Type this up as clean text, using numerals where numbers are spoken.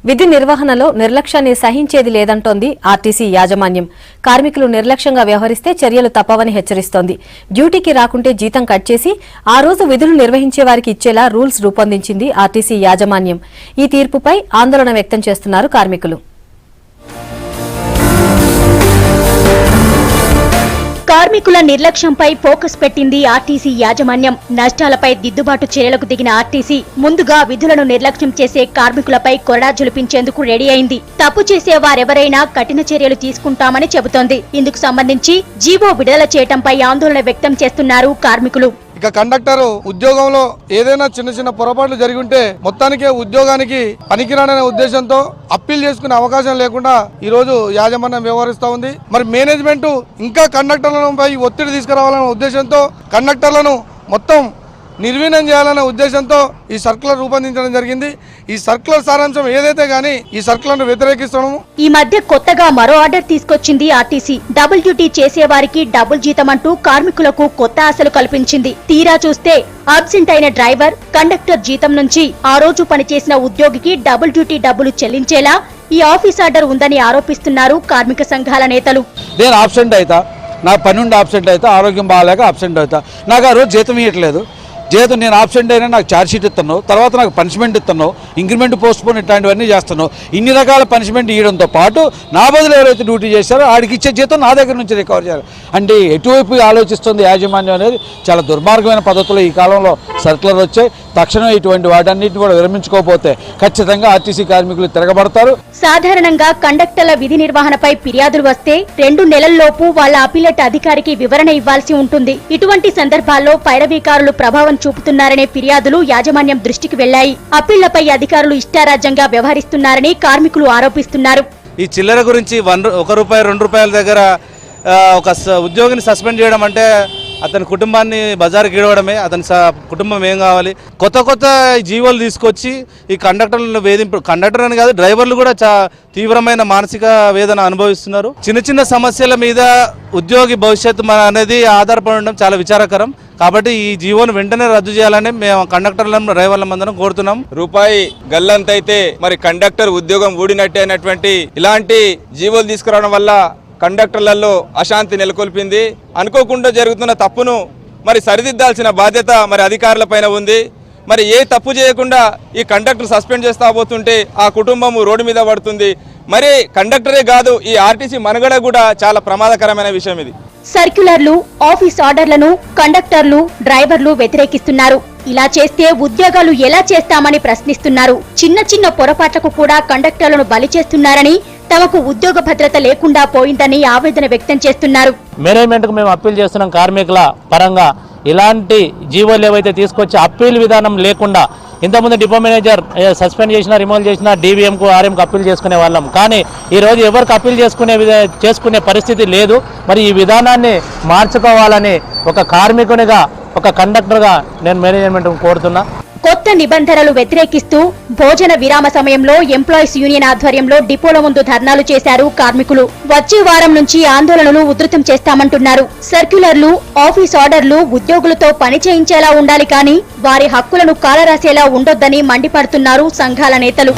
విధి నిర్వహణలో నిర్లక్ష్యాన్ని సహించేది లేదంటోంది ఆర్టీసీ యాజమాన్యం. కార్మికులు నిర్లక్ష్యంగా వ్యవహరిస్తే చర్యలు తప్పవని హెచ్చరిస్తోంది. డ్యూటీకి రాకుంటే జీతం కట్ చేసి ఆ రోజు విధులు నిర్వహించే వారికి ఇచ్చేలా రూల్స్ రూపొందించింది ఆర్టీసీ యాజమాన్యం. ఈ తీర్పుపై ఆందోళన వ్యక్తం చేస్తున్నారు కార్మికులు. కార్మికుల నిర్లక్ష్యంపై ఫోకస్ పెట్టింది ఆర్టీసీ యాజమాన్యం. నష్టాలపై దిద్దుబాటు చర్యలకు దిగిన ఆర్టీసీ ముందుగా విధులను నిర్లక్ష్యం చేసే కార్మికులపై కొరడా జులిపించేందుకు రెడీ అయింది. తప్పు చేసే వారెవరైనా కఠిన చర్యలు తీసుకుంటామని చెబుతోంది. ఇందుకు సంబంధించి జీవో విడుదల చేయడంపై ఆందోళన వ్యక్తం చేస్తున్నారు కార్మికులు. ఇక కండక్టర్ ఉద్యోగంలో ఏదైనా చిన్న చిన్న పొరపాట్లు జరిగి ఉంటే మొత్తానికే ఉద్యోగానికి పనికిరాడనే ఉద్దేశంతో అప్పీల్ చేసుకునే అవకాశం లేకుండా ఈ రోజు యాజమాన్యం వ్యవహరిస్తూ ఉంది. మరి మేనేజ్మెంట్ ఇంకా కండక్టర్లపై ఒత్తిడి తీసుకురావాలనే ఉద్దేశంతో కండక్టర్లను మొత్తం నిర్వీణం చేయాలనే ఉద్దేశంతో ఈ సర్కులర్ రూపొందించడం జరిగింది. ఈ సర్కులర్ సారాంశం ఏదైతే గానీ ఈ సర్కులర్ను వ్యతిరేకిస్తున్నాము. ఈ మధ్య కొత్తగా మరో ఆర్డర్ తీసుకొచ్చింది ఆర్టీసీ. డబుల్ డ్యూటీ చేసేవారికి డబుల్ జీతం అంటూ కార్మికులకు కొత్త ఆశలు కల్పించింది. తీరా చూస్తే అబ్సెంట్ అయిన డ్రైవర్, కండక్టర్ జీతం నుంచి ఆ రోజు పనిచేసిన ఉద్యోగికి డబుల్ డ్యూటీ డబ్బులు చెల్లించేలా ఈ ఆఫీస్ ఆర్డర్ ఉందని ఆరోపిస్తున్నారు కార్మిక సంఘాల నేతలు. నేను ఆబ్సెంట్ అవుతా, నా పని నుండి ఆబ్సెంట్ అవుతా, ఆరోగ్యం బాగాలేక ఆబ్సెంట్ అవుతా, నాకు ఆ రోజు జీతం ఇవ్వట్లేదు. జీతం నేను ఆబ్సెంట్ అయినా నాకు ఛార్జ్ షీట్ ఇస్తున్నావు, తర్వాత నాకు పనిష్మెంట్ ఇస్తున్నావు, ఇంక్రిమెంట్ పోస్ట్పోన్ ఇట్లాంటివన్నీ చేస్తున్నావు. ఇన్ని రకాల పనిష్మెంట్ ఇవ్వడంతో పాటు నా బదులు ఎవరైతే డ్యూటీ చేశారో ఆడికి ఇచ్చే జీతం నా దగ్గర నుంచి రికవర్ చేయాలి అంటే ఎటువైపు ఆలోచిస్తుంది యాజమాన్యం అనేది చాలా దుర్మార్గమైన పద్ధతిలో ఈ కాలంలో సర్కులర్ వచ్చాయి. తక్షణం ఇటువంటి వాటన్నిటిని కూడా విరమించుకోకపోతే ఖచ్చితంగా ఆర్టీసీ కార్మికులు తిరగబడతారు. సాధారణంగా కండక్టర్ల విధి నిర్వహణపై ఫిర్యాదులు వస్తే 2 నెలల్లోపు వాళ్ళ అప్పీలేట్ అధికారికి వివరణ ఇవ్వాల్సి ఉంటుంది. ఇటువంటి సందర్భాల్లో పైరవీకారులు ప్రభావం చూపుతున్నారనే ఫిర్యాదులు యాజమాన్యం దృష్టికి వెళ్లాయి. అప్పీళ్లపై అధికారులు ఇష్టారాజ్యంగా వ్యవహరిస్తున్నారని కార్మికులు ఆరోపిస్తున్నారు. ఈ చిల్లర గురించి ₹1, ₹2 దగ్గర ఒక ఉద్యోగిని సస్పెండ్ చేయడం అంటే అతని కుటుంబాన్ని బజారుకి ఇడవడమే. అతని కుటుంబం ఏం కావాలి? కొత్త జీవోలు తీసుకొచ్చి ఈ కండక్టర్లను కండక్టర్ అని కాదు, డ్రైవర్లు కూడా తీవ్రమైన మానసిక వేదన అనుభవిస్తున్నారు. చిన్న సమస్యల మీద ఉద్యోగి భవిష్యత్తు అనేది ఆధారపడి ఉండడం చాలా విచారకరం. కాబట్టి ఈ జీవోను వెంటనే రద్దు చేయాలని మేము కండక్టర్లను, డ్రైవర్ల అందరం కోరుతున్నాం. రూపాయి గల్లంతైతే మరి కండక్టర్ ఉద్యోగం ఊడినట్టే అయినటువంటి ఇలాంటి జీవోలు తీసుకురావడం వల్ల కండక్టర్లలో అశాంతి నెలకొల్పింది. అనుకోకుండా జరుగుతున్న తప్పును మరి సరిదిద్దాల్సిన బాధ్యత మరి అధికారుల పైన ఉంది. మరి ఏ తప్పు చేయకుండా ఈ కండక్టర్ సస్పెండ్ చేస్తా పోతుంటే ఆ కుటుంబం రోడ్డు మీద పడుతుంది. మరి కండక్టరే కాదు, ఈ ఆర్టీసీ మనుగడ కూడా చాలా ప్రమాదకరమైన విషయం ఇది. సర్క్యులర్లు, ఆఫీస్ ఆర్డర్లను కండక్టర్లు, డ్రైవర్లు వ్యతిరేకిస్తున్నారు. ఇలా చేస్తే ఉద్యోగాలు ఎలా చేస్తామని ప్రశ్నిస్తున్నారు. చిన్న పొరపాట్లకు కూడా కండక్టర్లను బలి చేస్తున్నారని, తమకు ఉద్యోగ భద్రత లేకుండా పోయిందని ఆవేదన వ్యక్తం చేస్తున్నారు. మేనేజ్మెంట్ కు మేము అప్పీల్ చేస్తున్నాం. కార్మికుల పరంగా ఇలాంటి జీవోలు ఏవైతే తీసుకొచ్చి అప్పీల్ విధానం లేకుండా, ఇంతకుముందు డిపో మేనేజర్ సస్పెండ్ చేసినా, రిమూవల్ చేసినా DVMకు RMకు అప్పీల్ చేసుకునే వాళ్ళం. కానీ ఈరోజు ఎవరికి అప్పీల్ చేసుకునే పరిస్థితి లేదు. మరి ఈ విధానాన్ని మార్చుకోవాలని ఒక కార్మికునిగా, ఒక కండక్టర్గా నేను మేనేజ్మెంట్ కోరుతున్నా. కొత్త నిబంధనలు వ్యతిరేకిస్తూ భోజన విరామ సమయంలో ఎంప్లాయీస్ యూనియన్ ఆధ్వర్యంలో డిపోల ముందు ధర్నాలు చేశారు కార్మికులు. వచ్చే వారం నుంచి ఆందోళనలు ఉధృతం చేస్తామంటున్నారు. సర్క్యులర్లు, ఆఫీస్ ఆర్డర్లు ఉద్యోగులతో పని చేయించేలా ఉండాలి, కానీ వారి హక్కులను కాలరాసేలా ఉండొద్దని మండిపడుతున్నారు సంఘాల నేతలు.